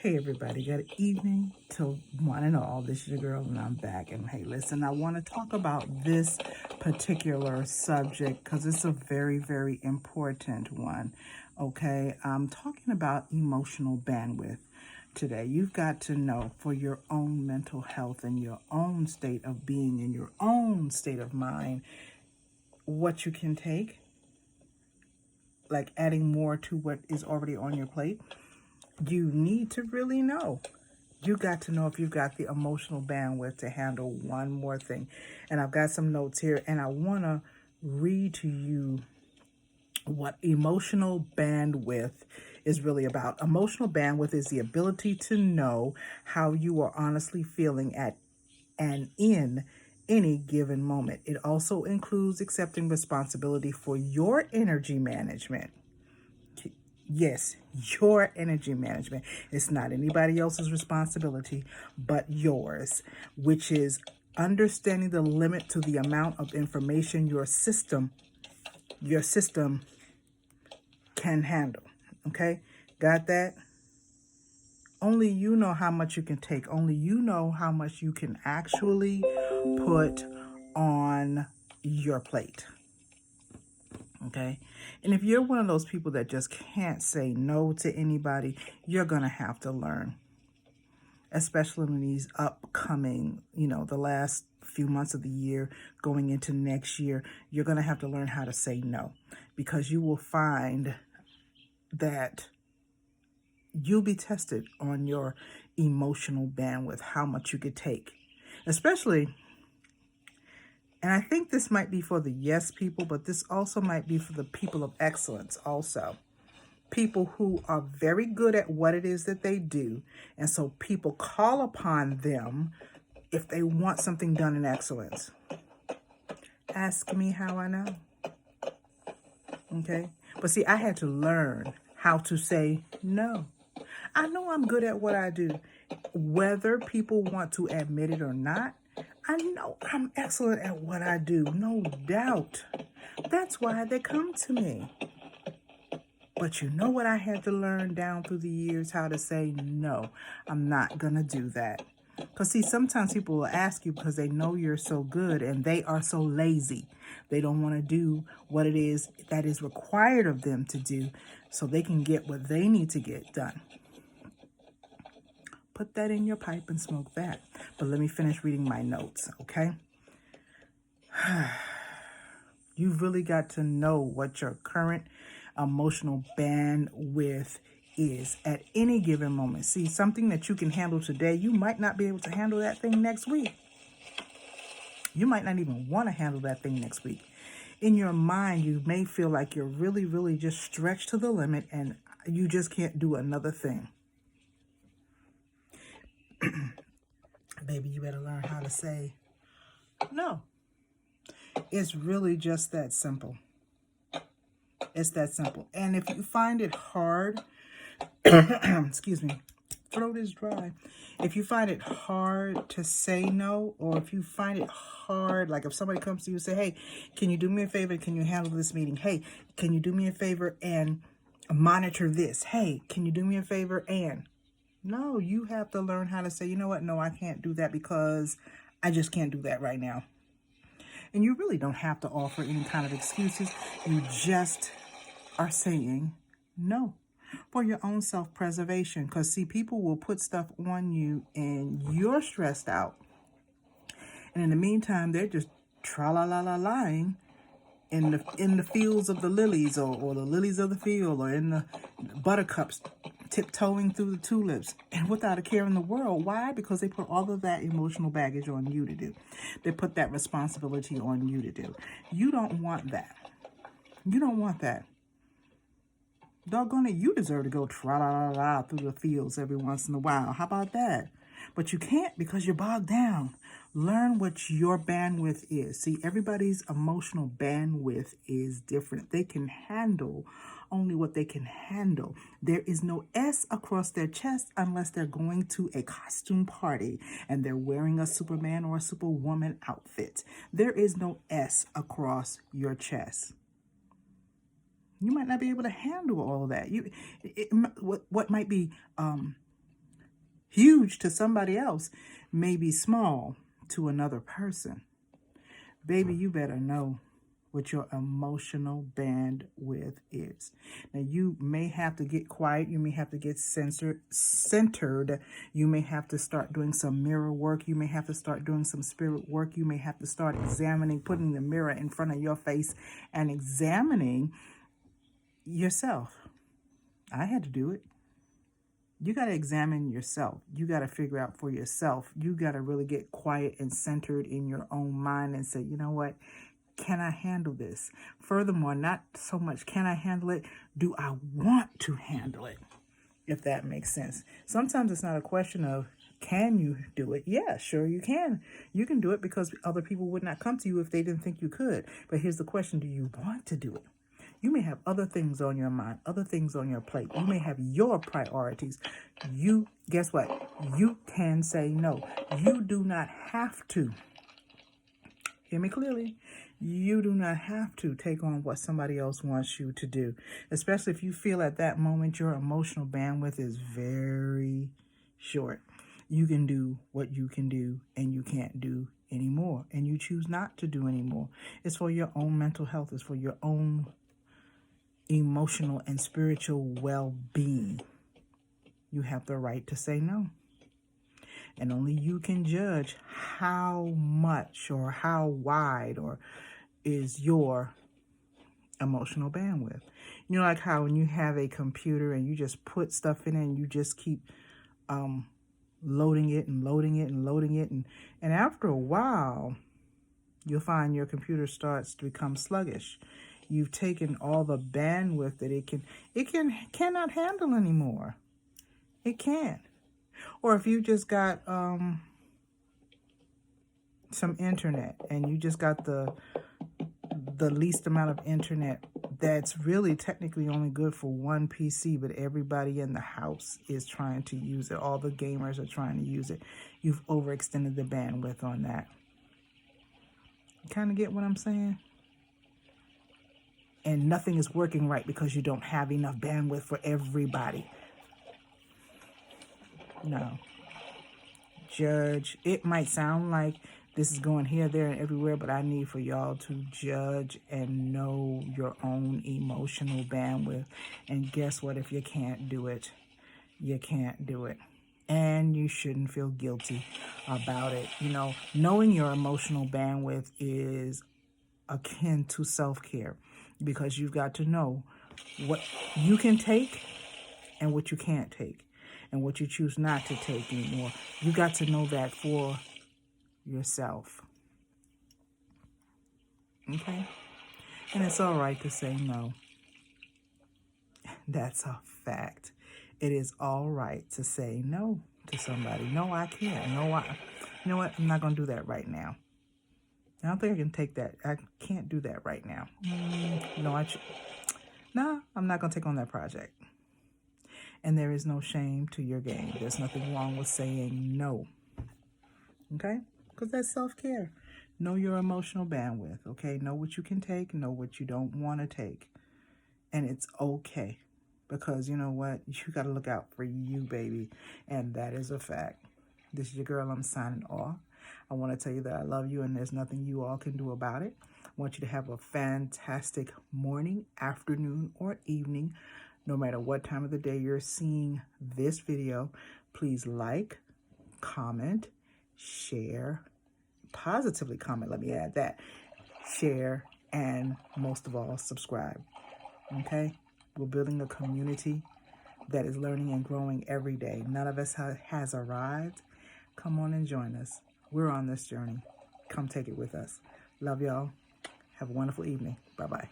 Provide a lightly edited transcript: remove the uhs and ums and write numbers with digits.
Hey everybody, good evening to one and all. This is your girl and I'm back. And hey, listen, I want to talk about this particular subject because it's a very, very important one. Okay, I'm talking about emotional bandwidth today. You've got to know for your own mental health and your own state of being and your own state of mind what you can take, like adding more to what is already on your plate. You need to really know. You got to know if you've got the emotional bandwidth to handle one more thing. And I've got some notes here, and I want to read to you what emotional bandwidth is really about. Emotional bandwidth is the ability to know how you are honestly feeling at and in any given moment. It also includes accepting responsibility for your energy management. Yes, your energy management. It's not anybody else's responsibility but yours, which is understanding the limit to the amount of information your system can handle. Okay? Got that? Only you know how much you can take. Only you know how much you can actually put on your plate. Okay. And if you're one of those people that just can't say no to anybody, you're going to have to learn, especially in these upcoming, the last few months of the year going into next year. You're going to have to learn how to say no, because you will find that you'll be tested on your emotional bandwidth, how much you could take, especially. And I think this might be for the yes people, but this also might be for the people of excellence also. People who are very good at what it is that they do. And so people call upon them if they want something done in excellence. Ask me how I know. Okay? But see, I had to learn how to say no. I know I'm good at what I do. Whether people want to admit it or not, I know I'm excellent at what I do, no doubt. That's why they come to me. But you know what I had to learn down through the years? How to say, no, I'm not going to do that. Because, see, sometimes people will ask you because they know you're so good and they are so lazy. They don't want to do what it is that is required of them to do so they can get what they need to get done. Put that in your pipe and smoke that. But let me finish reading my notes, okay? You've really got to know what your current emotional bandwidth is at any given moment. See, something that you can handle today, you might not be able to handle that thing next week. You might not even want to handle that thing next week. In your mind, you may feel like you're really, really just stretched to the limit and you just can't do another thing. Baby, you better learn how to say no. It's really just that simple. It's that simple. And if you find it hard, excuse me, throat is dry. If you find it hard to say no, or if you find it hard, like if somebody comes to you and say, hey, can you do me a favor? Can you handle this meeting? Hey, can you do me a favor and monitor this? Hey, can you do me a favor and... No, you have to learn how to say, you know what? No, I can't do that because I just can't do that right now. And you really don't have to offer any kind of excuses. You just are saying no for your own self-preservation. Because, see, people will put stuff on you and you're stressed out. And in the meantime, they're just tra-la-la-la-lying in the fields of the lilies or the lilies of the field, or in the buttercups tiptoeing through the tulips, and without a care in the world. Why? Because they put all of that emotional baggage on you to do. They put that responsibility on you to do. You don't want that. You don't want that. Doggone it, you deserve to go tra-la-la-la through the fields every once in a while. How about that? But you can't because you're bogged down. Learn what your bandwidth is. See, everybody's emotional bandwidth is different. They can handle only what they can handle. There is no S across their chest unless they're going to a costume party and they're wearing a Superman or a Superwoman outfit. There is no S across your chest. You might not be able to handle all of that. What might be huge to somebody else may be small to another person. Baby, you better know what your emotional bandwidth is. Now, you may have to get quiet. You may have to get centered. You may have to start doing some mirror work. You may have to start doing some spirit work. You may have to start examining, putting the mirror in front of your face and examining yourself. I had to do it. You got to examine yourself. You got to figure out for yourself. You got to really get quiet and centered in your own mind and say, you know what? Can I handle this? Furthermore, not so much can I handle it, do I want to handle it? If that makes sense. Sometimes it's not a question of can you do it? Yeah, sure you can. You can do it because other people would not come to you if they didn't think you could. But here's the question, do you want to do it? You may have other things on your mind, other things on your plate. You may have your priorities. Guess what? You can say no. You do not have to. Hear me clearly. You do not have to take on what somebody else wants you to do, especially if you feel at that moment your emotional bandwidth is very short. You can do what you can do and you can't do anymore, and you choose not to do anymore. It's for your own mental health. It's for your own emotional and spiritual well-being. You have the right to say no. And only you can judge how much or how wide or is your emotional bandwidth. You know, like how when you have a computer and you just put stuff in it and you just keep loading it and loading it and loading it. And after a while, you'll find your computer starts to become sluggish. You've taken all the bandwidth that it cannot handle anymore. It can't. Or if you just got some internet and you just got the least amount of internet that's really technically only good for one PC, but everybody in the house is trying to use it. All the gamers are trying to use it. You've overextended the bandwidth on that. Kind of get what I'm saying? And nothing is working right because you don't have enough bandwidth for everybody. No. Judge. It might sound like this is going here, there, and everywhere, but I need for y'all to judge and know your own emotional bandwidth. And guess what? If you can't do it, you can't do it. And you shouldn't feel guilty about it. You know, knowing your emotional bandwidth is akin to self-care, because you've got to know what you can take and what you can't take and what you choose not to take anymore. You got to know that for yourself. Okay? And it's all right to say no. That's a fact. It is all right to say no to somebody. No, I can't. No, you know what? I'm not going to do that right now. I don't think I can take that. I can't do that right now. No, I'm not going to take on that project. And there is no shame to your game. There's nothing wrong with saying no. Okay? Because that's self-care. Know your emotional bandwidth, okay? Know what you can take. Know what you don't want to take. And it's okay. Because you know what? You got to look out for you, baby. And that is a fact. This is your girl. I'm signing off. I want to tell you that I love you and there's nothing you all can do about it. I want you to have a fantastic morning, afternoon, or evening. No matter what time of the day you're seeing this video, please like, comment, share, positively comment, let me add that, share, and most of all, subscribe, okay? We're building a community that is learning and growing every day. None of us has arrived. Come on and join us. We're on this journey. Come take it with us. Love y'all. Have a wonderful evening. Bye-bye.